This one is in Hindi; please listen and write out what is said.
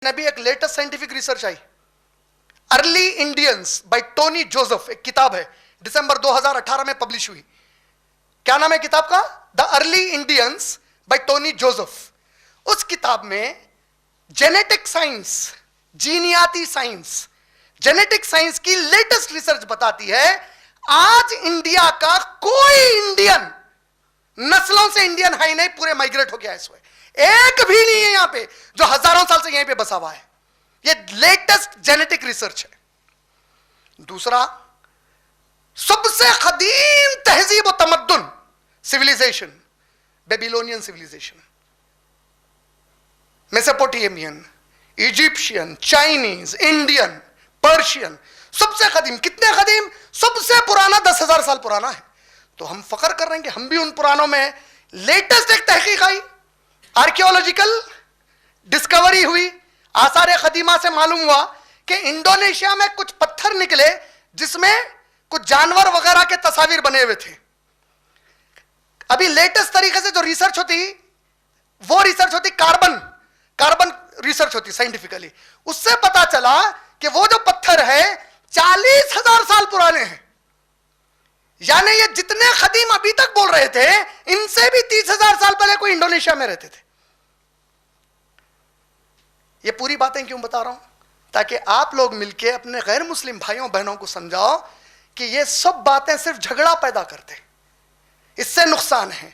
अभी एक लेटेस्ट साइंटिफिक रिसर्च आई, early Indians by Tony Joseph, एक किताब है, दिसंबर 2018 में पब्लिश हुई। क्या नाम है किताब का? The early Indians by Tony Joseph. उस किताब में जेनेटिक साइंस, जीनियाती साइंस, जेनेटिक साइंस की लेटेस्ट रिसर्च बताती है आज इंडिया का कोई इंडियन नस्लों से इंडियन है नहीं, पूरे माइग्रेट हो गया है। इसमें एक भी नहीं है यहां पे जो हजारों साल से यहीं पे बसा हुआ है। ये लेटेस्ट जेनेटिक रिसर्च है। दूसरा, सबसे कदीम तहजीब और तमद्दुन civilisation, Babylonian civilisation, Mesopotamian, Egyptian, Chinese, Indian, Persian, सबसे कदीम। कितने कदीम? सबसे पुराना 10,000 साल पुराना है। तो हम फख्र कर रहे हैं कि हम भी उन पुरानों में लेटेस्ट एक तहकीक आई, आर्कियोलॉजिकल डिस्कवरी हुई, आसार कदीमा से मालूम हुआ कि इंडोनेशिया में कुछ पत्थर निकले जिसमें कुछ जानवर वगैरह के तस्वीर बने हुए थे। अभी लेटेस्ट तरीके से जो रिसर्च होती वो रिसर्च होती कार्बन रिसर्च होती साइंटिफिकली। उससे पता चला कि वो जो पत्थर है 40,000 साल पुराने हैं। यानी ये जितने कदीम अभी तक बोल रहे थे, इनसे भी 30,000 साल पहले कोई इंडोनेशिया में रहते थे। ये पूरी बातें क्यों बता रहा हूं? ताकि आप लोग मिलकर अपने गैर मुस्लिम भाइयों बहनों को समझाओ कि ये सब बातें सिर्फ झगड़ा पैदा करते हैं, इससे नुकसान है।